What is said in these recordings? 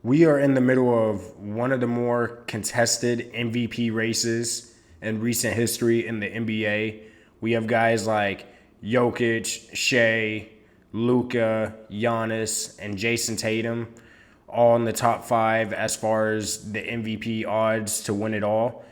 We are in the middle of one of the more contested MVP races in recent history in the NBA. We have guys like Jokic, Shai, Luka, Giannis, and Jason Tatum all in the top five as far as the MVP odds to win it all.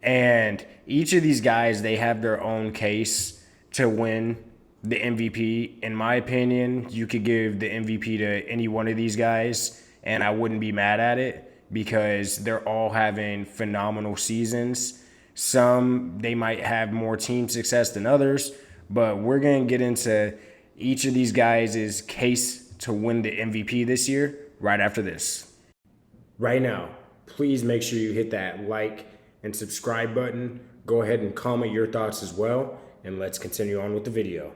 And each of these guys, they have their own case to win the MVP. In my opinion, you could give the MVP to any one of these guys, and I wouldn't be mad at it because they're all having phenomenal seasons. Some, they might have more team success than others, but we're going to get into each of these guys' case to win the MVP this year right after this. Right now, please make sure you hit that like and subscribe button. Go ahead and comment your thoughts as well, and let's continue on with the video.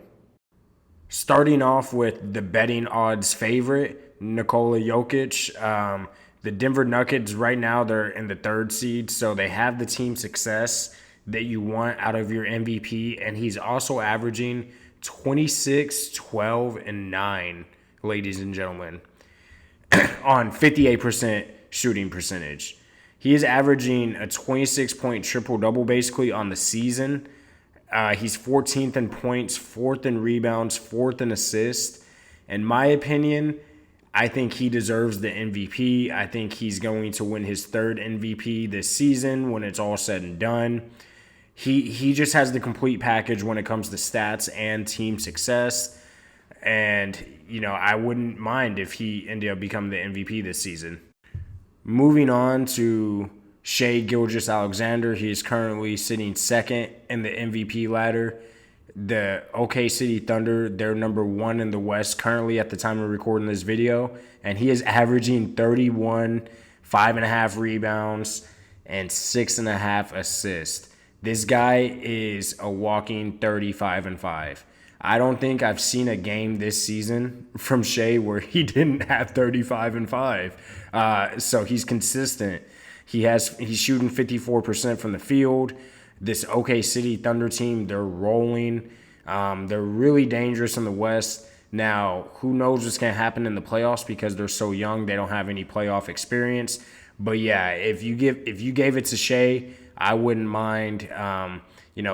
Starting off with the betting odds favorite, Nikola Jokic. The Denver Nuggets right now, they're in the third seed, so they have the team success that you want out of your MVP, and he's also averaging 26, 12, and 9, ladies and gentlemen, on 58% shooting percentage. He is averaging a 26-point triple-double basically on the season. He's 14th in points, 4th in rebounds, 4th in assists. In my opinion, I think he deserves the MVP. I think he's going to win his third MVP this season when it's all said and done. He just has the complete package when it comes to stats and team success. And, I wouldn't mind if he ended up becoming the MVP this season. Moving on to Shai Gilgeous-Alexander. He is currently sitting second in the MVP ladder. The OKC Thunder, they're number one in the West currently at the time of recording this video. And he is averaging 31, 5.5 rebounds, and 6.5 assists. This guy is a walking 35-5. I don't think I've seen a game this season from Shai where he didn't have 35-5. So he's consistent. He's shooting 54% from the field. This OKC Thunder team, they're rolling. They're really dangerous in the West. Now, who knows what's going to happen in the playoffs because they're so young, they don't have any playoff experience. But yeah, if you gave it to Shai, I wouldn't mind.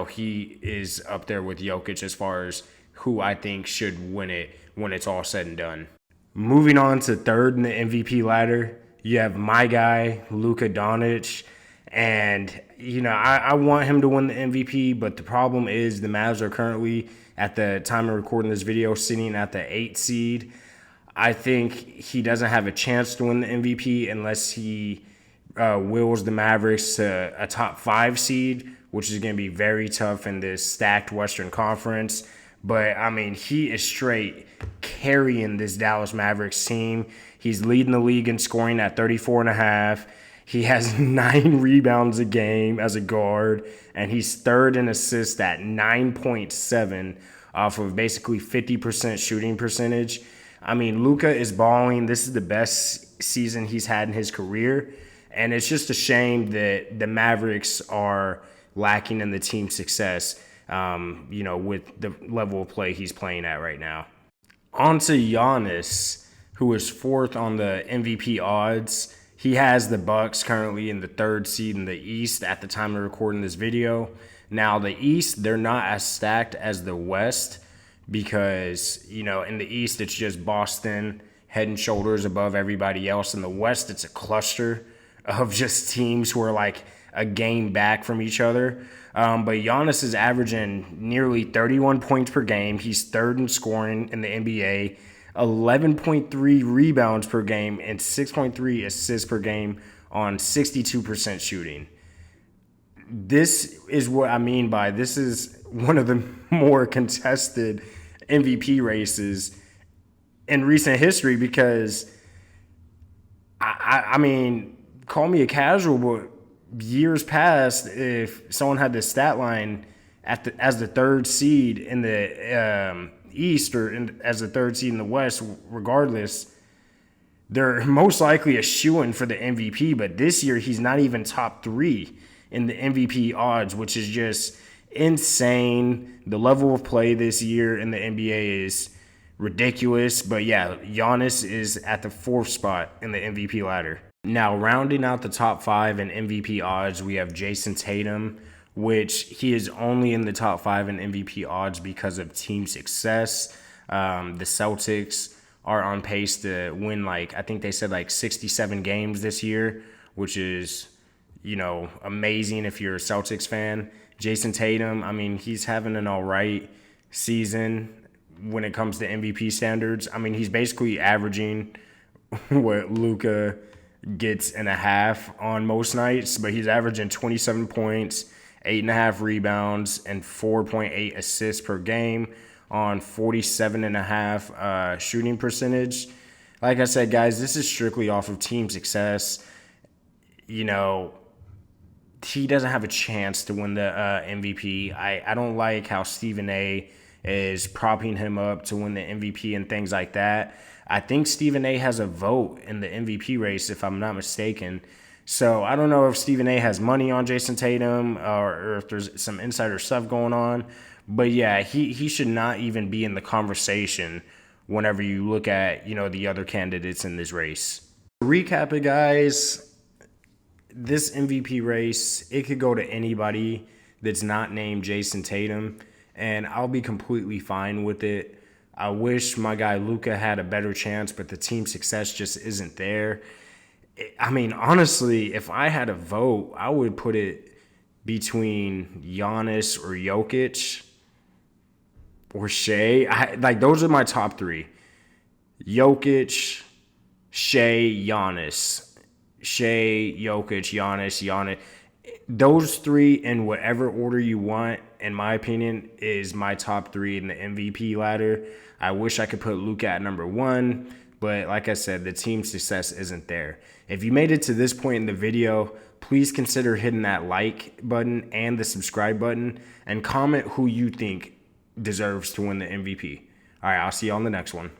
He is up there with Jokic as far as who I think should win it when it's all said and done. Moving on to third in the MVP ladder, you have my guy, Luka Doncic. And, I want him to win the MVP, but the problem is the Mavs are currently, at the time of recording this video, sitting at the 8th seed. I think he doesn't have a chance to win the MVP unless he wills the Mavericks to a top 5 seed, which is going to be very tough in this stacked Western Conference. But, he is straight carrying this Dallas Mavericks team. He's leading the league in scoring at 34.5. He has 9 rebounds a game as a guard, and he's third in assists at 9.7 off of basically 50% shooting percentage. Luka is balling. This is the best season he's had in his career, and it's just a shame that the Mavericks are lacking in the team success. With the level of play he's playing at right now. On to Giannis, who is 4th on the MVP odds. He has the Bucks currently in the 3rd seed in the East at the time of recording this video. Now, the East, they're not as stacked as the West because, in the East, it's just Boston head and shoulders above everybody else. In the West, it's a cluster of just teams who are like a game back from each other. But Giannis is averaging nearly 31 points per game. He's 3rd in scoring in the NBA, 11.3 rebounds per game, and 6.3 assists per game on 62% shooting. This is what I mean by this is one of the more contested MVP races in recent history because, call me a casual, but years past, if someone had this stat line as the 3rd seed in the East or as the 3rd seed in the West, regardless, they're most likely a shoo-in for the MVP. But this year, he's not even top 3 in the MVP odds, which is just insane. The level of play this year in the NBA is ridiculous. But yeah, Giannis is at the 4th spot in the MVP ladder. Now, rounding out the top 5 in MVP odds, we have Jason Tatum, which he is only in the top 5 in MVP odds because of team success. The Celtics are on pace to win, like, I think they said like 67 games this year, which is, amazing if you're a Celtics fan. Jason Tatum, I mean, he's having an all right season when it comes to MVP standards. I mean, he's basically averaging what Luka gets in a half on most nights, but he's averaging 27 points, 8.5 rebounds, and 4.8 assists per game on 47.5 shooting percentage. Like I said, guys, this is strictly off of team success. He doesn't have a chance to win the MVP. I don't like how Stephen A is propping him up to win the MVP and things like that. I think Stephen A has a vote in the MVP race, if I'm not mistaken. So I don't know if Stephen A has money on Jason Tatum or if there's some insider stuff going on. But yeah, he should not even be in the conversation whenever you look at, the other candidates in this race. To recap it, guys, this MVP race, it could go to anybody that's not named Jason Tatum, and I'll be completely fine with it. I wish my guy Luka had a better chance, but the team success just isn't there. I mean, honestly, if I had a vote, I would put it between Giannis or Jokic or Shai. Those are my top 3. Jokic, Shai, Giannis. Shai, Jokic, Giannis. Those 3 in whatever order you want, in my opinion, is my top 3 in the MVP ladder. I wish I could put Luka at number 1, but like I said, the team success isn't there. If you made it to this point in the video, please consider hitting that like button and the subscribe button, and comment who you think deserves to win the MVP. All right, I'll see you on the next one.